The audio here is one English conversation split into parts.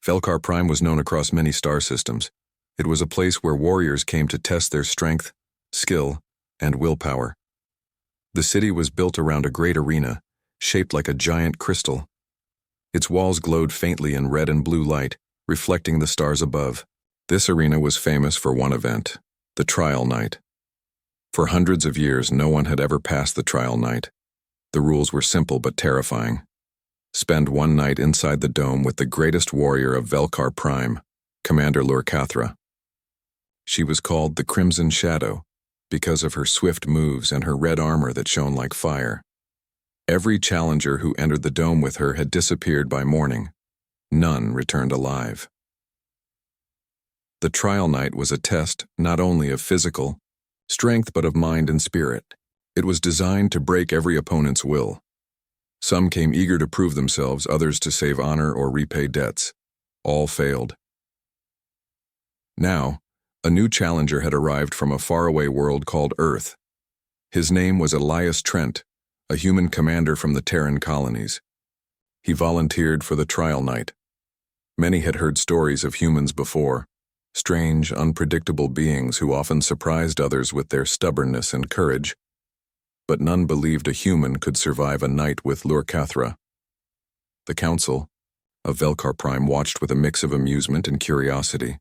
Velkar Prime was known across many star systems. It was a place where warriors came to test their strength, skill, and willpower. The city was built around a great arena, shaped like a giant crystal. Its walls glowed faintly in red and blue light, reflecting the stars above. This arena was famous for one event, the trial night. For hundreds of years, no one had ever passed the trial night. The rules were simple but terrifying. Spend one night inside the dome with the greatest warrior of Velkar Prime, Commander Lurkathra. She was called the Crimson Shadow because of her swift moves and her red armor that shone like fire. Every challenger who entered the dome with her had disappeared by morning. None returned alive. The trial night was a test not only of physical strength but of mind and spirit. It was designed to break every opponent's will. Some came eager to prove themselves, others to save honor or repay debts. All failed. Now, a new challenger had arrived from a faraway world called Earth. His name was Elias Trent, a human commander from the Terran colonies. He volunteered for the trial night. Many had heard stories of humans before, strange, unpredictable beings who often surprised others with their stubbornness and courage. But none believed a human could survive a night with Lurkathra. The Council of Velkar Prime watched with a mix of amusement and curiosity.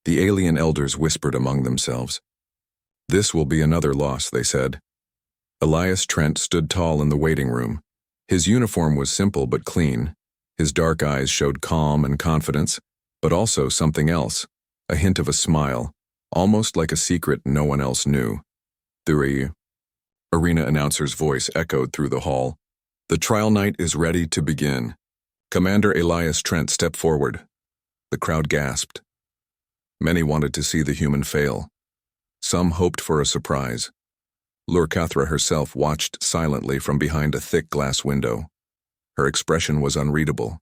The alien elders whispered among themselves. "This will be another loss," they said. Elias Trent stood tall in the waiting room. His uniform was simple but clean. His dark eyes showed calm and confidence, but also something else, a hint of a smile, almost like a secret no one else knew. The arena announcer's voice echoed through the hall. "The trial night is ready to begin." Commander Elias Trent stepped forward. The crowd gasped. Many wanted to see the human fail. Some hoped for a surprise. Lurkathra herself watched silently from behind a thick glass window. Her expression was unreadable.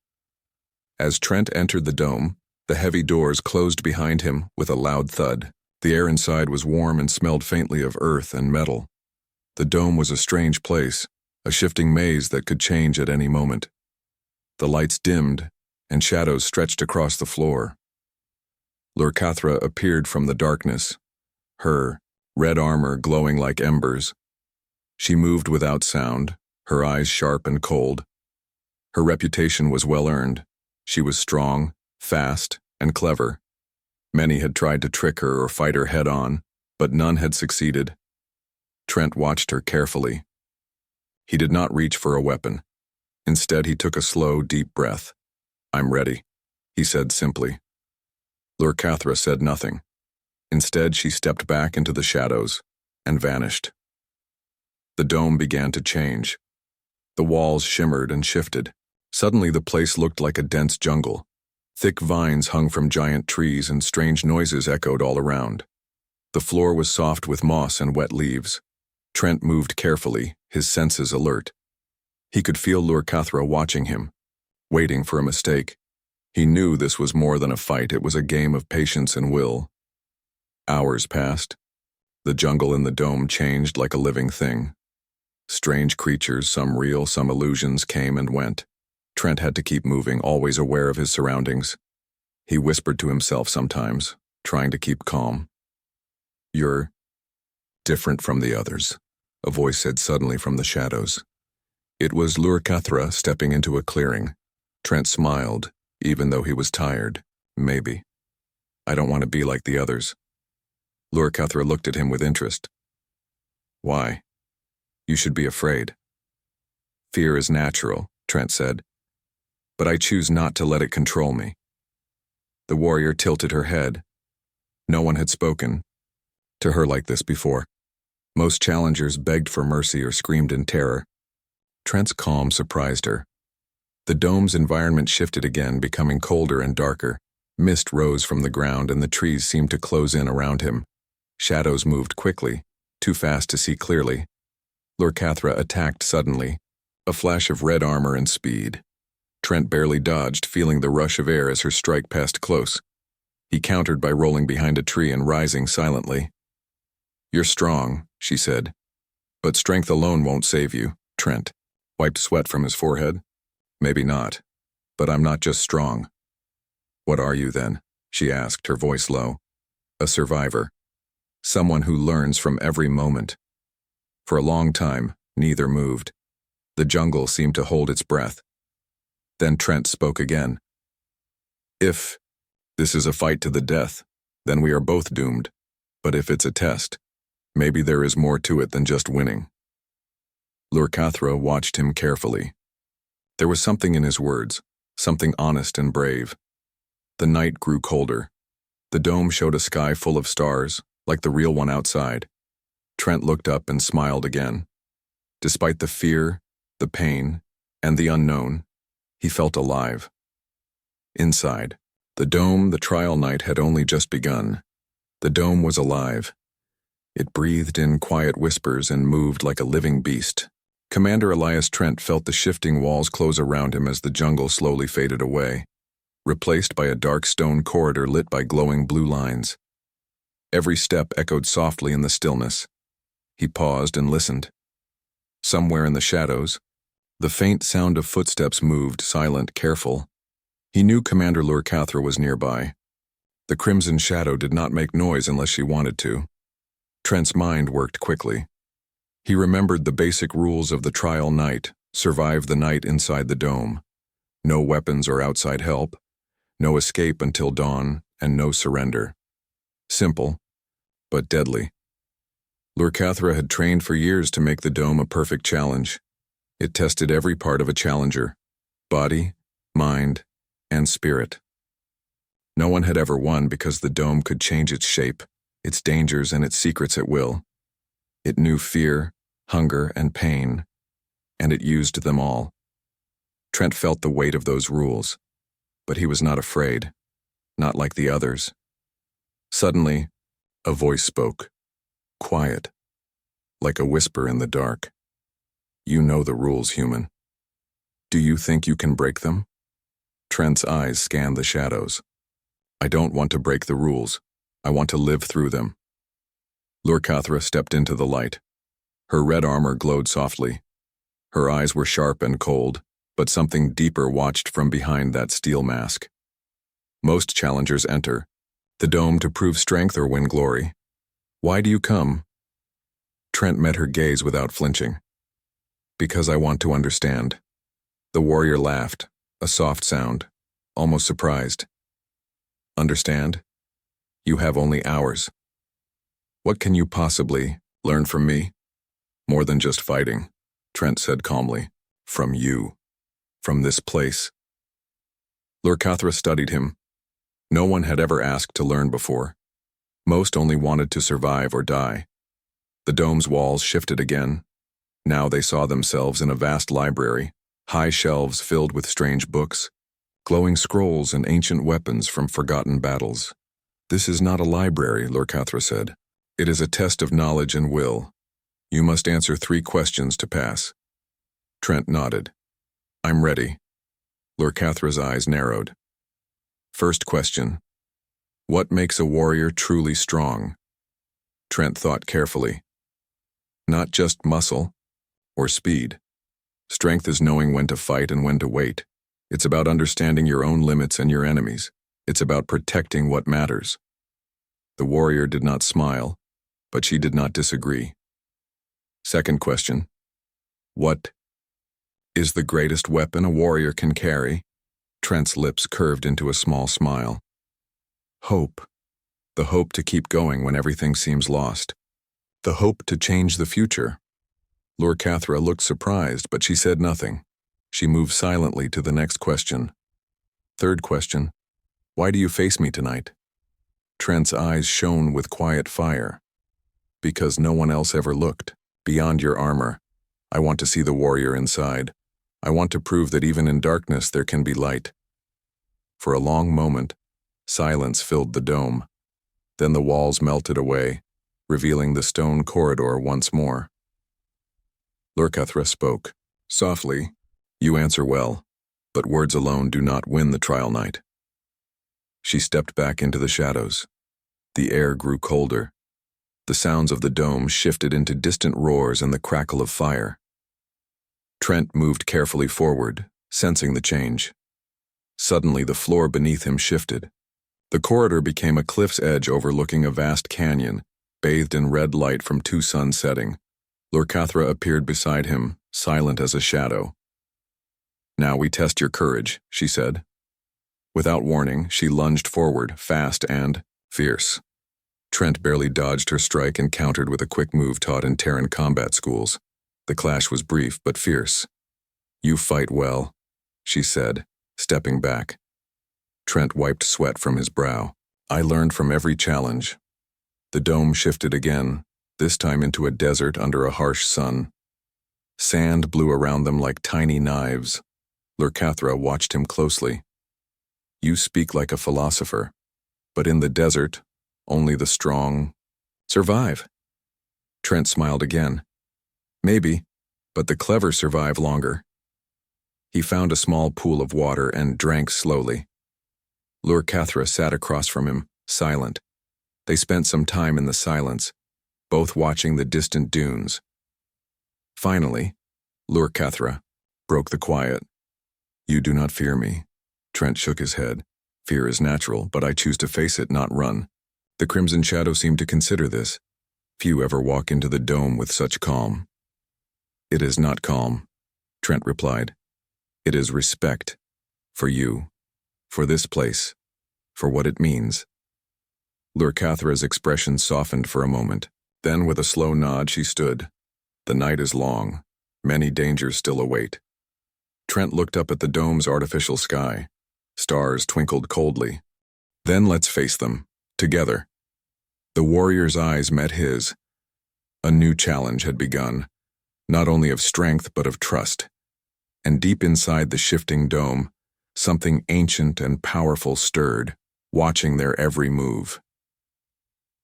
As Trent entered the dome, the heavy doors closed behind him with a loud thud. The air inside was warm and smelled faintly of earth and metal. The dome was a strange place, a shifting maze that could change at any moment. The lights dimmed, and shadows stretched across the floor. Lurkathra appeared from the darkness, her red armor glowing like embers. She moved without sound, her eyes sharp and cold. Her reputation was well earned. She was strong, fast, and clever. Many had tried to trick her or fight her head-on, but none had succeeded. Trent watched her carefully. He did not reach for a weapon. Instead, he took a slow, deep breath. "I'm ready," he said simply. Lurkathra said nothing. Instead, she stepped back into the shadows and vanished. The dome began to change. The walls shimmered and shifted. Suddenly, the place looked like a dense jungle. Thick vines hung from giant trees and strange noises echoed all around. The floor was soft with moss and wet leaves. Trent moved carefully, his senses alert. He could feel Lurkathra watching him, waiting for a mistake. He knew this was more than a fight, it was a game of patience and will. Hours passed. The jungle in the dome changed like a living thing. Strange creatures, some real, some illusions, came and went. Trent had to keep moving, always aware of his surroundings. He whispered to himself sometimes, trying to keep calm. "You're different from the others," a voice said suddenly from the shadows. It was Lurkathra stepping into a clearing. Trent smiled, even though he was tired. "Maybe. I don't want to be like the others." Lurkathra looked at him with interest. "Why? You should be afraid." "Fear is natural," Trent said, "but I choose not to let it control me." The warrior tilted her head. No one had spoken to her like this before. Most challengers begged for mercy or screamed in terror. Trent's calm surprised her. The dome's environment shifted again, becoming colder and darker. Mist rose from the ground and the trees seemed to close in around him. Shadows moved quickly, too fast to see clearly. Lurkathra attacked suddenly, a flash of red armor and speed. Trent barely dodged, feeling the rush of air as her strike passed close. He countered by rolling behind a tree and rising silently. "You're strong," she said, "but strength alone won't save you." Trent wiped sweat from his forehead. "Maybe not, but I'm not just strong. "What are you then?" she asked, her voice low. "A survivor. Someone who learns from every moment." For a long time, neither moved. The jungle seemed to hold its breath. Then Trent spoke again. "If this is a fight to the death, then we are both doomed. But if it's a test, maybe there is more to it than just winning." Lurkathra watched him carefully. There was something in his words, something honest and brave. The night grew colder. The dome showed a sky full of stars, like the real one outside. Trent looked up and smiled again. Despite the fear, the pain, and the unknown, he felt alive. Inside the dome, the trial night had only just begun. The dome was alive. It breathed in quiet whispers and moved like a living beast. Commander Elias Trent felt the shifting walls close around him as the jungle slowly faded away, replaced by a dark stone corridor lit by glowing blue lines. Every step echoed softly in the stillness. He paused and listened. Somewhere in the shadows, the faint sound of footsteps moved, silent, careful. He knew Commander Lurkathra was nearby. The crimson shadow did not make noise unless she wanted to. Trent's mind worked quickly. He remembered the basic rules of the trial night: survive the night inside the dome. No weapons or outside help. No escape until dawn, and no surrender. Simple, but deadly. Lurkathra had trained for years to make the dome a perfect challenge. It tested every part of a challenger: body, mind, and spirit. No one had ever won because the dome could change its shape, its dangers and its secrets at will. It knew fear, hunger, and pain, and it used them all. Trent felt the weight of those rules, but he was not afraid, not like the others. Suddenly, a voice spoke, quiet, like a whisper in the dark. "You know the rules, human. Do you think you can break them?" Trent's eyes scanned the shadows. "I don't want to break the rules. I want to live through them." Lurkathra stepped into the light. Her red armor glowed softly. Her eyes were sharp and cold, but something deeper watched from behind that steel mask. Most challengers enter the dome to prove strength or win glory. "Why do you come?" Trent met her gaze without flinching. "Because I want to understand." The warrior laughed, a soft sound, almost surprised. "Understand? You have only hours. What can you possibly learn from me?" "More than just fighting," Trent said calmly. "From you. From this place." Lurkathra studied him. No one had ever asked to learn before. Most only wanted to survive or die. The dome's walls shifted again. Now they saw themselves in a vast library, high shelves filled with strange books, glowing scrolls and ancient weapons from forgotten battles. "This is not a library," Lurkathra said. "It is a test of knowledge and will. You must answer 3 questions to pass." Trent nodded. "I'm ready." Lurkathra's eyes narrowed. First question: what makes a warrior truly strong? Trent thought carefully. Not just muscle or speed. Strength is knowing when to fight and when to wait. It's about understanding your own limits and your enemies. It's about protecting what matters. The warrior did not smile, but she did not disagree. Second question: what is the greatest weapon a warrior can carry? Trent's lips curved into a small smile. Hope. The hope to keep going when everything seems lost. The hope to change the future. Lurkathra looked surprised, but she said nothing. She moved silently to the next question. Third question: why do you face me tonight? Trent's eyes shone with quiet fire. Because no one else ever looked. Beyond your armor. I want to see the warrior inside. I want to prove that even in darkness there can be light. For a long moment, silence filled the dome. Then the walls melted away, revealing the stone corridor once more. Lurkathra spoke. Softly, you answer well, but words alone do not win the trial night. She stepped back into the shadows. The air grew colder. The sounds of the dome shifted into distant roars and the crackle of fire. Trent moved carefully forward, sensing the change. Suddenly, the floor beneath him shifted. The corridor became a cliff's edge overlooking a vast canyon, bathed in red light from two suns setting. Lurkathra appeared beside him, silent as a shadow. "Now we test your courage," she said. Without warning, she lunged forward, fast and fierce. Trent barely dodged her strike and countered with a quick move taught in Terran combat schools. The clash was brief but fierce. "You fight well," she said, stepping back. Trent wiped sweat from his brow. "I learned from every challenge." The dome shifted again, this time into a desert under a harsh sun. Sand blew around them like tiny knives. Lurkathra watched him closely. "You speak like a philosopher, but in the desert, only the strong survive." Trent smiled again. "Maybe, but the clever survive longer." He found a small pool of water and drank slowly. Lurkathra sat across from him, silent. They spent some time in the silence, both watching the distant dunes. Finally, Lurkathra broke the quiet. "You do not fear me." Trent shook his head. "Fear is natural, but I choose to face it, not run." The Crimson Shadow seemed to consider this. Few ever walk into the dome with such calm. "It is not calm," Trent replied. "It is respect. For you. For this place. For what it means." Lurkathra's expression softened for a moment. Then, with a slow nod, she stood. "The night is long. Many dangers still await." Trent looked up at the dome's artificial sky. Stars twinkled coldly. "Then let's face them. Together." The warrior's eyes met his. A new challenge had begun, not only of strength but of trust. And deep inside the shifting dome, something ancient and powerful stirred, watching their every move.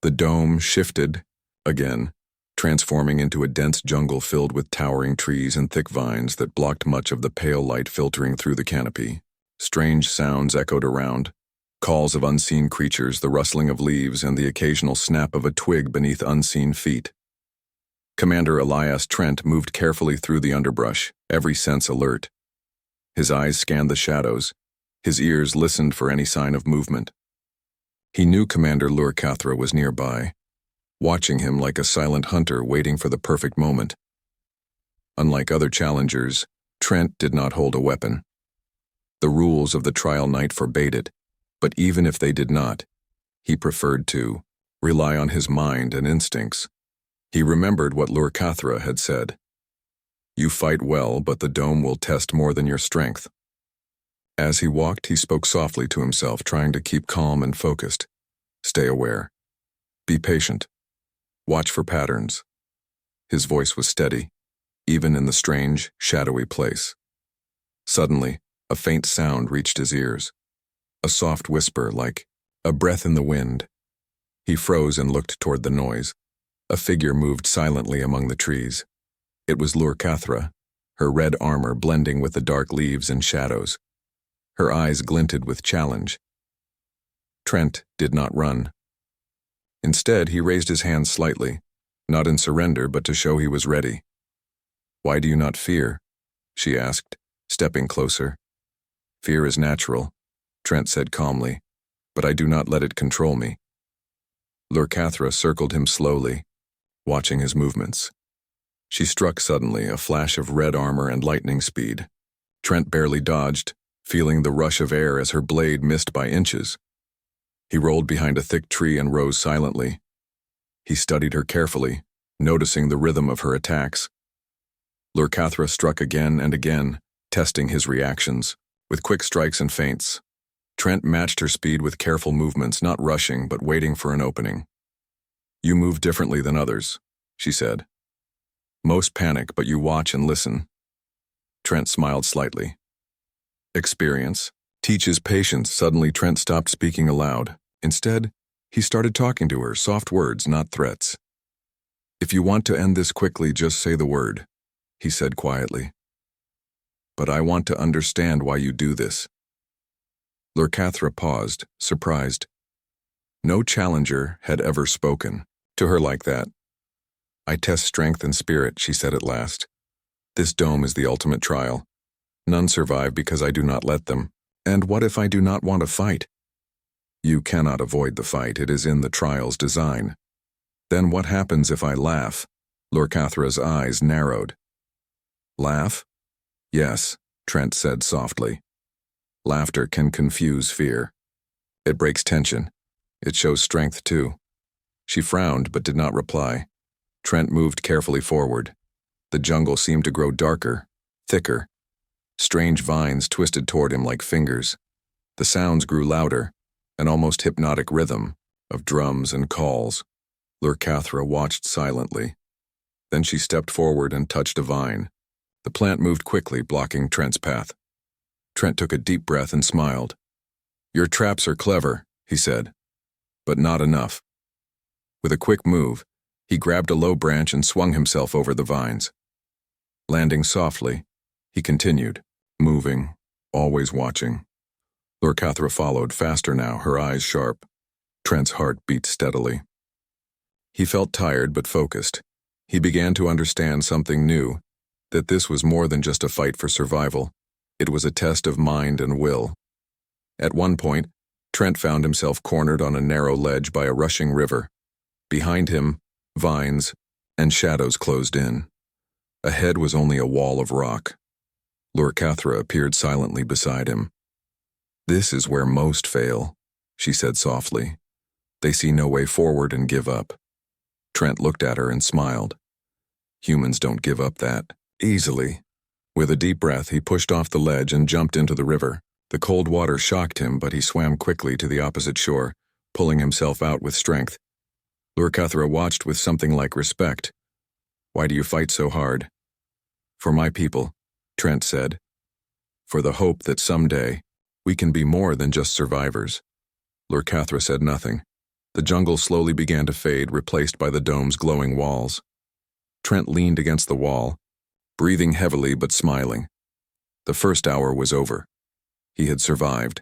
The dome shifted, again, transforming into a dense jungle filled with towering trees and thick vines that blocked much of the pale light filtering through the canopy. Strange sounds echoed around, calls of unseen creatures, the rustling of leaves, and the occasional snap of a twig beneath unseen feet. Commander Elias Trent moved carefully through the underbrush, every sense alert. His eyes scanned the shadows, his ears listened for any sign of movement. He knew Commander Lurkathra was nearby, watching him like a silent hunter waiting for the perfect moment. Unlike other challengers, Trent did not hold a weapon. The rules of the trial night forbade it, but even if they did not, he preferred to rely on his mind and instincts. He remembered what Lurkathra had said. "You fight well, but the dome will test more than your strength." As he walked, he spoke softly to himself, trying to keep calm and focused. "Stay aware. Be patient. Watch for patterns." His voice was steady, even in the strange, shadowy place. Suddenly, a faint sound reached his ears. A soft whisper, like a breath in the wind. He froze and looked toward the noise. A figure moved silently among the trees. It was Lurkathra, her red armor blending with the dark leaves and shadows. Her eyes glinted with challenge. Trent did not run. Instead, he raised his hands slightly, not in surrender but to show he was ready. "Why do you not fear?" she asked, stepping closer. "Fear is natural," Trent said calmly, "but I do not let it control me." Lurkathra circled him slowly, watching his movements. She struck suddenly, a flash of red armor and lightning speed. Trent barely dodged, feeling the rush of air as her blade missed by inches. He rolled behind a thick tree and rose silently. He studied her carefully, noticing the rhythm of her attacks. Lurkathra struck again and again, testing his reactions, with quick strikes and feints. Trent matched her speed with careful movements, not rushing but waiting for an opening. "You move differently than others," she said. "Most panic, but you watch and listen." Trent smiled slightly. "Experience teaches patience." Suddenly, Trent stopped speaking aloud. Instead, he started talking to her, soft words, not threats. "If you want to end this quickly, just say the word," he said quietly. "But I want to understand why you do this." Lurkathra paused, surprised. No challenger had ever spoken to her like that. "I test strength and spirit," she said at last. "This dome is the ultimate trial. None survive because I do not let them, And what if I do not want to fight? You cannot avoid the fight. It is in the trial's design. Then what happens if I laugh? Lorcathra's eyes narrowed. Laugh? Yes, Trent said softly. Laughter can confuse fear. It breaks tension. It shows strength too. She frowned but did not reply. Trent moved carefully forward. The jungle seemed to grow darker, thicker. Strange vines twisted toward him like fingers. The sounds grew louder, an almost hypnotic rhythm of drums and calls. Lorcathra watched silently. Then she stepped forward and touched a vine. The plant moved quickly, blocking Trent's path. Trent took a deep breath and smiled. Your traps are clever, he said, but not enough. With a quick move, he grabbed a low branch and swung himself over the vines. Landing softly, he continued, moving, always watching. Lorcathra followed, faster now, her eyes sharp. Trent's heart beat steadily. He felt tired but focused. He began to understand something new, that this was more than just a fight for survival. It was a test of mind and will. At one point, Trent found himself cornered on a narrow ledge by a rushing river. Behind him, vines and shadows closed in. Ahead was only a wall of rock. Lorcathra appeared silently beside him. This is where most fail, she said softly. They see no way forward and give up. Trent looked at her and smiled. Humans don't give up that easily. With a deep breath, he pushed off the ledge and jumped into the river. The cold water shocked him, but he swam quickly to the opposite shore, pulling himself out with strength. Lorcathra watched with something like respect. Why do you fight so hard? For my people, Trent said. For the hope that someday we can be more than just survivors. Lorcathra said nothing. The jungle slowly began to fade, replaced by the dome's glowing walls. Trent leaned against the wall, breathing heavily but smiling. The first hour was over. He had survived,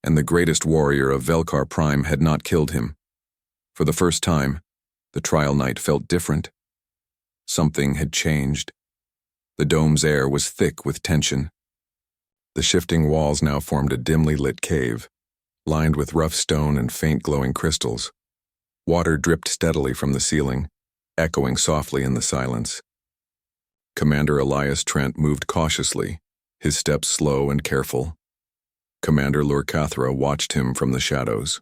and the greatest warrior of Velkar Prime had not killed him. For the first time, the trial night felt different. Something had changed. The dome's air was thick with tension. The shifting walls now formed a dimly lit cave, lined with rough stone and faint glowing crystals. Water dripped steadily from the ceiling, echoing softly in the silence. Commander Elias Trent moved cautiously, his steps slow and careful. Commander Lorcathra watched him from the shadows.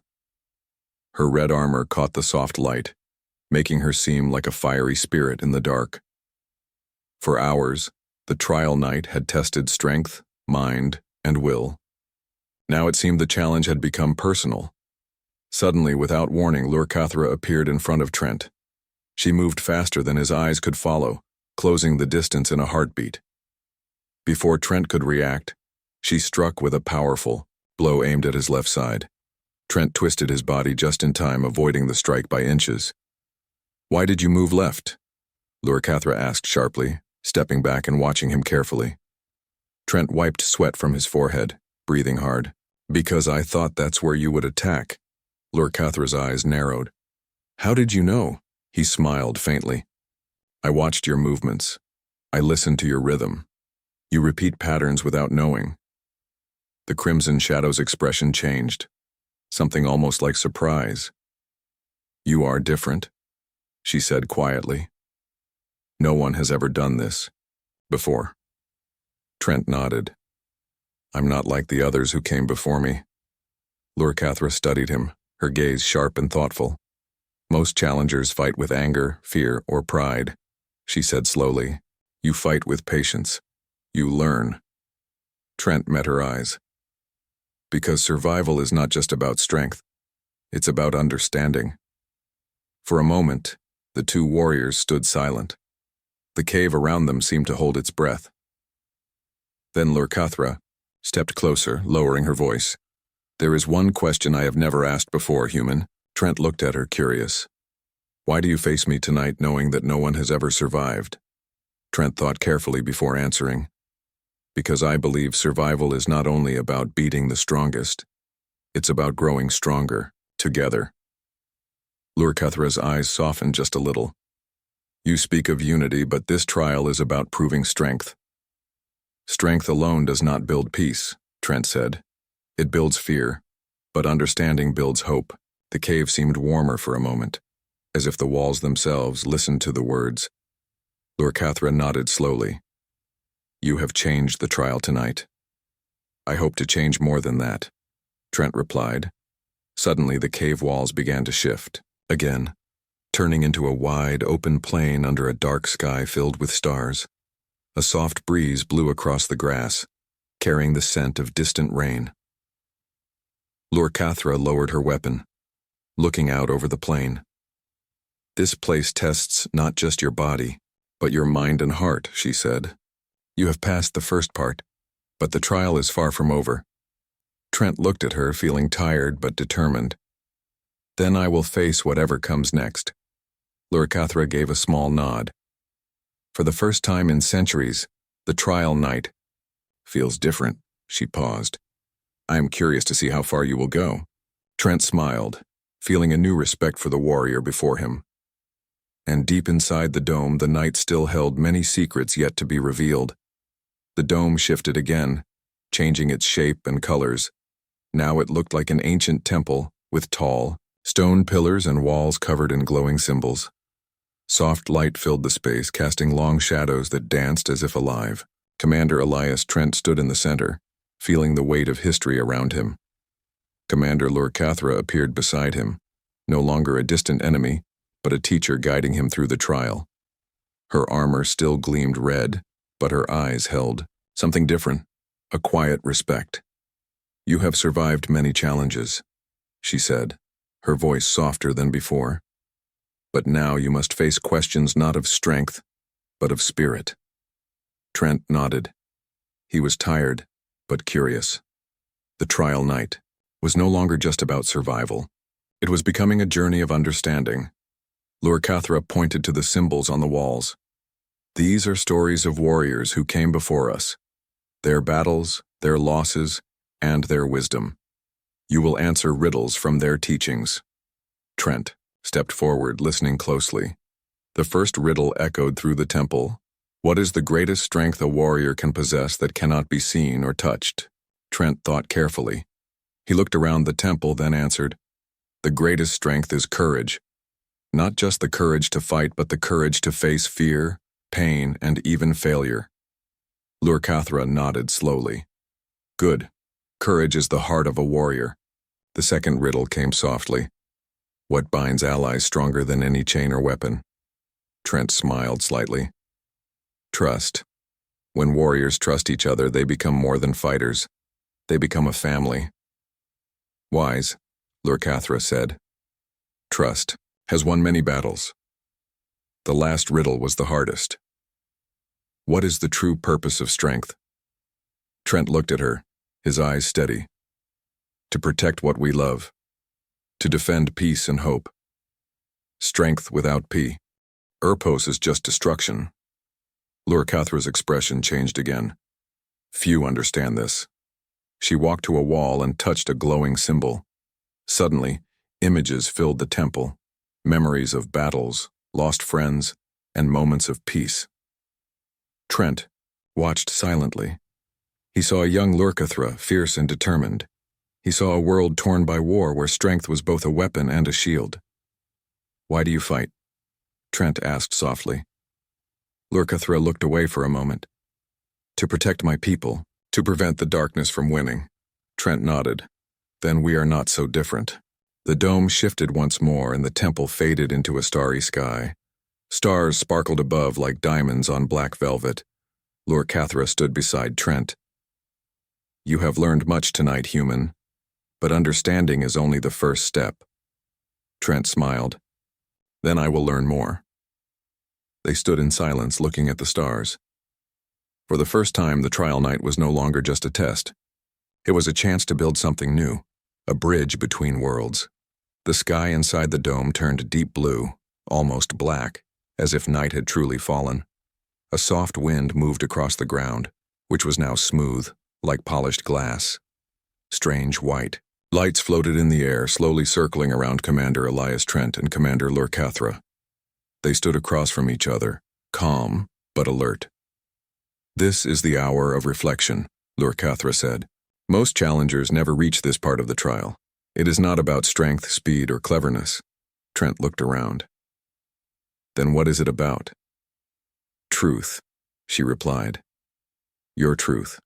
Her red armor caught the soft light, making her seem like a fiery spirit in the dark. For hours, the trial night had tested strength, mind, and will. Now it seemed the challenge had become personal. Suddenly, without warning, Lorcathra appeared in front of Trent. She moved faster than his eyes could follow, closing the distance in a heartbeat. Before Trent could react, she struck with a powerful blow aimed at his left side. Trent twisted his body just in time, avoiding the strike by inches. Why did you move left? Lorcathra asked sharply, stepping back and watching him carefully. Trent wiped sweat from his forehead, breathing hard. Because I thought that's where you would attack. Lorcathra's eyes narrowed. How did you know? He smiled faintly. I watched your movements. I listened to your rhythm. You repeat patterns without knowing. The crimson shadow's expression changed, something almost like surprise. You are different, she said quietly. No one has ever done this before. Trent nodded. I'm not like the others who came before me. Lorcathra studied him, her gaze sharp and thoughtful. Most challengers fight with anger, fear, or pride, she said slowly. You fight with patience. You learn. Trent met her eyes. Because survival is not just about strength. It's about understanding. For a moment, the two warriors stood silent. The cave around them seemed to hold its breath. Then Lorcathra stepped closer, lowering her voice. There is one question I have never asked before, human. Trent looked at her, curious. Why do you face me tonight knowing that no one has ever survived? Trent thought carefully before answering. Because I believe survival is not only about beating the strongest, it's about growing stronger, together. Lorcathra's eyes softened just a little. You speak of unity, but this trial is about proving strength. Strength alone does not build peace, Trent said. It builds fear, but understanding builds hope. The cave seemed warmer for a moment, as if the walls themselves listened to the words. Lorcathra nodded slowly. You have changed the trial tonight. I hope to change more than that, Trent replied. Suddenly the cave walls began to shift, again, turning into a wide, open plain under a dark sky filled with stars. A soft breeze blew across the grass, carrying the scent of distant rain. Lorcathra lowered her weapon, looking out over the plain. This place tests not just your body, but your mind and heart, she said. You have passed the first part, but the trial is far from over. Trent looked at her, feeling tired but determined. Then I will face whatever comes next. Lorcathra gave a small nod. For the first time in centuries, the trial night feels different, she paused. I am curious to see how far you will go. Trent smiled, feeling a new respect for the warrior before him. And deep inside the dome, the night still held many secrets yet to be revealed. The dome shifted again, changing its shape and colors. Now it looked like an ancient temple with tall, stone pillars and walls covered in glowing symbols. Soft light filled the space, casting long shadows that danced as if alive. Commander Elias Trent stood in the center, feeling the weight of history around him. Commander Lorcathra appeared beside him, no longer a distant enemy, but a teacher guiding him through the trial. Her armor still gleamed red, but her eyes held something different, a quiet respect. You have survived many challenges, she said, her voice softer than before. But now you must face questions not of strength, but of spirit. Trent nodded. He was tired, but curious. The trial night was no longer just about survival. It was becoming a journey of understanding. Lorcathra pointed to the symbols on the walls. These are stories of warriors who came before us, their battles, their losses, and their wisdom. You will answer riddles from their teachings. Trent stepped forward, listening closely. The first riddle echoed through the temple. What is the greatest strength a warrior can possess that cannot be seen or touched? Trent thought carefully. He looked around the temple, then answered, The greatest strength is courage. Not just the courage to fight, but the courage to face fear, pain, and even failure. Lorcathra nodded slowly. Good. Courage is the heart of a warrior. The second riddle came softly. What binds allies stronger than any chain or weapon? Trent smiled slightly. Trust. When warriors trust each other, they become more than fighters. They become a family. Wise, Lorcathra said. Trust has won many battles. The last riddle was the hardest. What is the true purpose of strength? Trent looked at her, his eyes steady. To protect what we love. To defend peace and hope. Strength without purpose is just destruction. Lorcathra's expression changed again. Few understand this. She walked to a wall and touched a glowing symbol. Suddenly, images filled the temple. Memories of battles, lost friends, and moments of peace. Trent watched silently. He saw a young Lorcathra, fierce and determined. He saw a world torn by war where strength was both a weapon and a shield. Why do you fight? Trent asked softly. Lorcathra looked away for a moment. To protect my people, to prevent the darkness from winning. Trent nodded. Then we are not so different. The dome shifted once more and the temple faded into a starry sky. Stars sparkled above like diamonds on black velvet. Lorcathra stood beside Trent. You have learned much tonight, human, but understanding is only the first step. Trent smiled. Then I will learn more. They stood in silence, looking at the stars. For the first time, the trial night was no longer just a test. It was a chance to build something new, a bridge between worlds. The sky inside the dome turned deep blue, almost black, as if night had truly fallen. A soft wind moved across the ground, which was now smooth, like polished glass. Strange white. Lights floated in the air, slowly circling around Commander Elias Trent and Commander Lorcathra. They stood across from each other, calm but alert. This is the hour of reflection, Lorcathra said. Most challengers never reach this part of the trial. It is not about strength, speed, or cleverness. Trent looked around. Then what is it about? Truth, she replied. Your truth.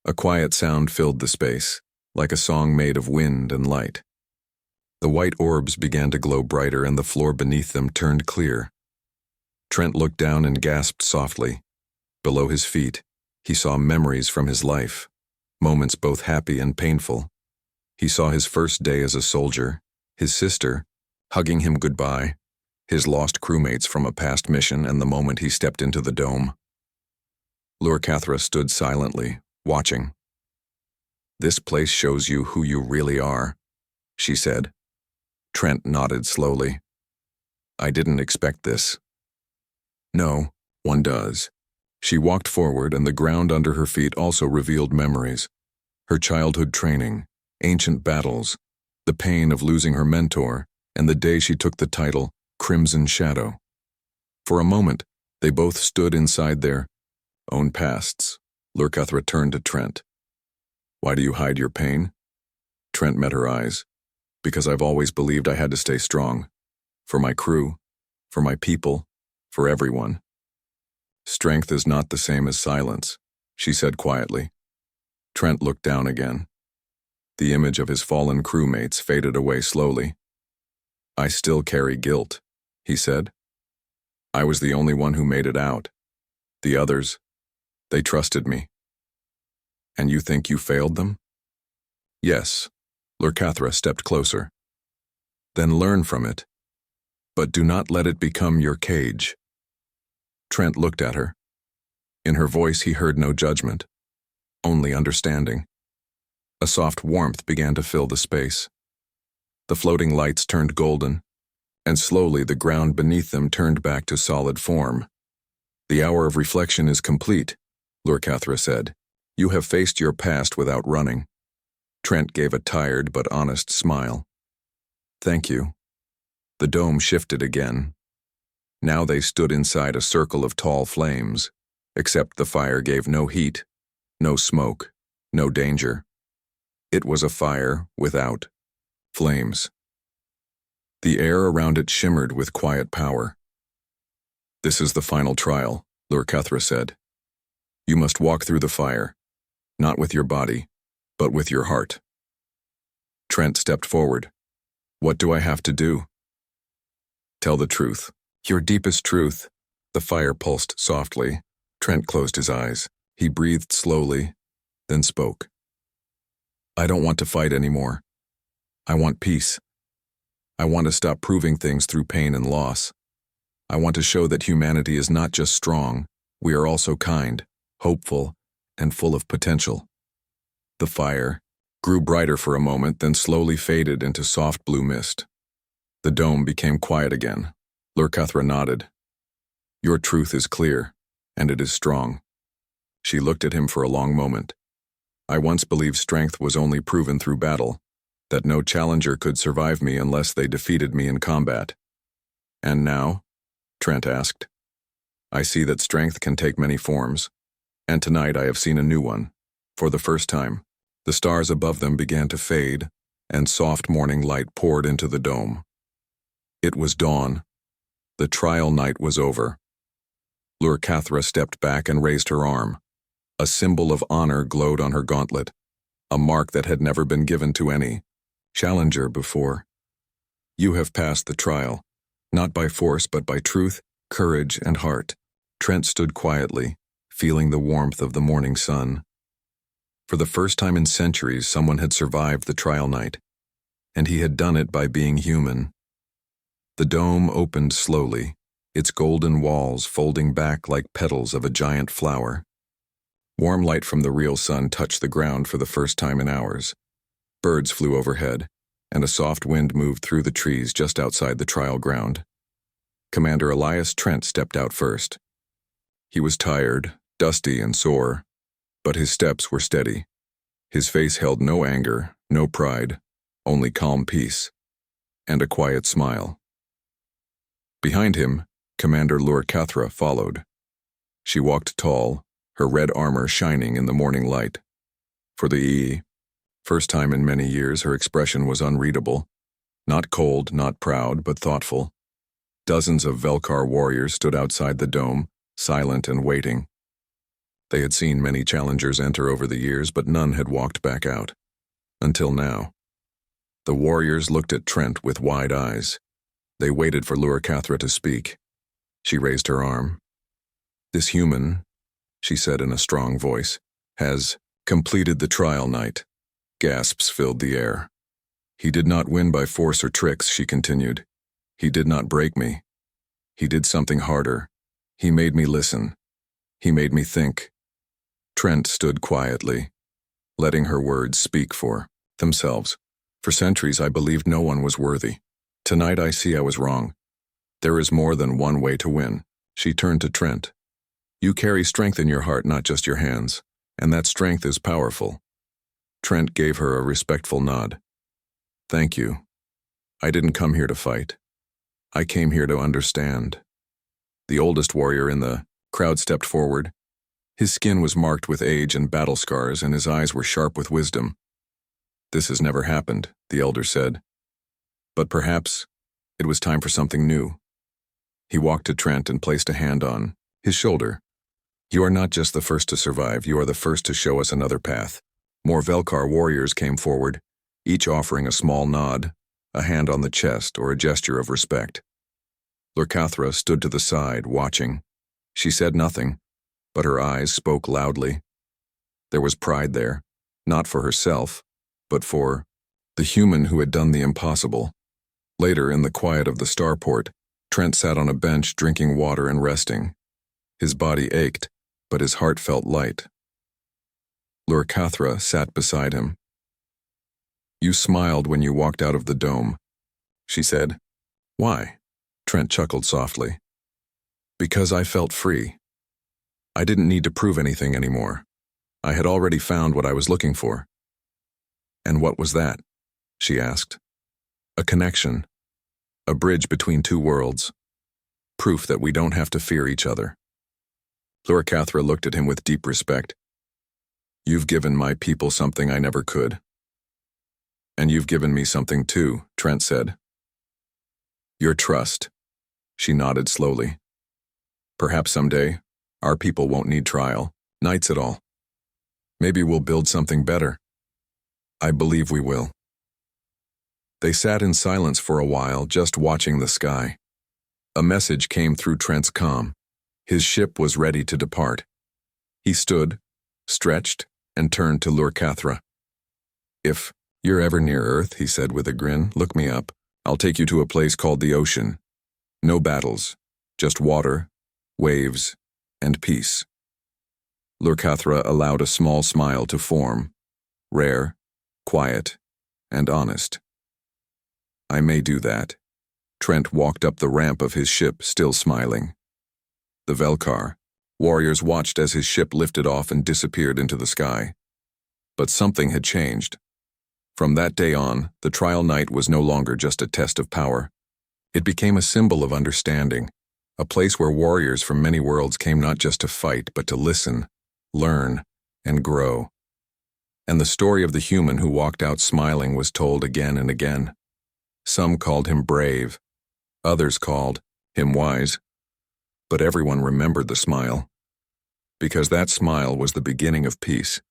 A quiet sound filled the space, like a song made of wind and light. The white orbs began to glow brighter and the floor beneath them turned clear. Trent looked down and gasped softly. Below his feet, he saw memories from his life, moments both happy and painful. He saw his first day as a soldier, his sister, hugging him goodbye, his lost crewmates from a past mission and the moment he stepped into the dome. Lurkathra stood silently, watching. This place shows you who you really are, she said. Trent nodded slowly. I didn't expect this. No, one does. She walked forward and the ground under her feet also revealed memories. Her childhood training, ancient battles, the pain of losing her mentor, and the day she took the title Crimson Shadow. For a moment, they both stood inside their own pasts. Lurkathra turned to Trent. Why do you hide your pain? Trent met her eyes. Because I've always believed I had to stay strong. For my crew, for my people, for everyone. Strength is not the same as silence, she said quietly. Trent looked down again. The image of his fallen crewmates faded away slowly. I still carry guilt, he said. I was the only one who made it out. The others, they trusted me. And you think you failed them? Yes. Lurkathra stepped closer. Then learn from it. But do not let it become your cage. Trent looked at her. In her voice he heard no judgment, only understanding. A soft warmth began to fill the space. The floating lights turned golden, and slowly the ground beneath them turned back to solid form. The hour of reflection is complete, Lurkathra said. You have faced your past without running. Trent gave a tired but honest smile. Thank you. The dome shifted again. Now they stood inside a circle of tall flames, except the fire gave no heat, no smoke, no danger. It was a fire without flames. The air around it shimmered with quiet power. This is the final trial, Lurkathra said. You must walk through the fire, not with your body, but with your heart. Trent stepped forward. What do I have to do? Tell the truth. Your deepest truth. The fire pulsed softly. Trent closed his eyes. He breathed slowly, then spoke. I don't want to fight anymore. I want peace. I want to stop proving things through pain and loss. I want to show that humanity is not just strong, we are also kind, hopeful, and full of potential. The fire grew brighter for a moment, then slowly faded into soft blue mist. The dome became quiet again. Lurkathra nodded. Your truth is clear, and it is strong. She looked at him for a long moment. I once believed strength was only proven through battle, that no challenger could survive me unless they defeated me in combat. And now? Trent asked. I see that strength can take many forms, and tonight I have seen a new one. For the first time, the stars above them began to fade, and soft morning light poured into the dome. It was dawn. The trial night was over. Lurkathra stepped back and raised her arm. A symbol of honor glowed on her gauntlet, a mark that had never been given to any challenger before. You have passed the trial, not by force but by truth, courage, and heart. Trent stood quietly, feeling the warmth of the morning sun. For the first time in centuries, someone had survived the trial night, and he had done it by being human. The dome opened slowly, its golden walls folding back like petals of a giant flower. Warm light from the real sun touched the ground for the first time in hours. Birds flew overhead, and a soft wind moved through the trees just outside the trial ground. Commander Elias Trent stepped out first. He was tired, dusty, and sore, but his steps were steady. His face held no anger, no pride, only calm peace, and a quiet smile. Behind him, Commander Lurkathra followed. She walked tall, her red armor shining in the morning light. For the first time in many years, her expression was unreadable. Not cold, not proud, but thoughtful. Dozens of Velkar warriors stood outside the dome, silent and waiting. They had seen many challengers enter over the years, but none had walked back out. Until now. The warriors looked at Trent with wide eyes. They waited for Lurkathra to speak. She raised her arm. "This human," she said in a strong voice, "has completed the trial night." Gasps filled the air. "He did not win by force or tricks," she continued. "He did not break me. He did something harder. He made me listen. He made me think." Trent stood quietly, letting her words speak for themselves. "For centuries I believed no one was worthy. Tonight I see I was wrong. There is more than one way to win." She turned to Trent. "You carry strength in your heart, not just your hands, and that strength is powerful." Trent gave her a respectful nod. "Thank you. I didn't come here to fight. I came here to understand." The oldest warrior in the crowd stepped forward. His skin was marked with age and battle scars, and his eyes were sharp with wisdom. "This has never happened," the elder said. "But perhaps it was time for something new." He walked to Trent and placed a hand on his shoulder. "You are not just the first to survive, you are the first to show us another path." More Velkar warriors came forward, each offering a small nod, a hand on the chest, or a gesture of respect. Lurkathra stood to the side, watching. She said nothing, but her eyes spoke loudly. There was pride there, not for herself, but for the human who had done the impossible. Later, in the quiet of the starport, Trent sat on a bench drinking water and resting. His body ached, but his heart felt light. Lurkathra sat beside him. "You smiled when you walked out of the dome," she said. "Why?" Trent chuckled softly. "Because I felt free. I didn't need to prove anything anymore. I had already found what I was looking for." "And what was that?" she asked. "A connection. A bridge between two worlds. Proof that we don't have to fear each other." Lurkathra looked at him with deep respect. "You've given my people something I never could." "And you've given me something too," Trent said. "Your trust." She nodded slowly. "Perhaps someday, our people won't need trial, nights at all. Maybe we'll build something better." "I believe we will." They sat in silence for a while, just watching the sky. A message came through Trent's comm. His ship was ready to depart. He stood, stretched, and turned to Lurkathra. "If you're ever near Earth," he said with a grin, "look me up. I'll take you to a place called the ocean. No battles, just water, waves, and peace." Lurkathra allowed a small smile to form, rare, quiet, and honest. "I may do that." Trent walked up the ramp of his ship, still smiling. The Velkar warriors watched as his ship lifted off and disappeared into the sky. But something had changed. From that day on, the trial night was no longer just a test of power. It became a symbol of understanding, a place where warriors from many worlds came not just to fight, but to listen, learn, and grow. And the story of the human who walked out smiling was told again and again. Some called him brave, others called him wise. But everyone remembered the smile, because that smile was the beginning of peace.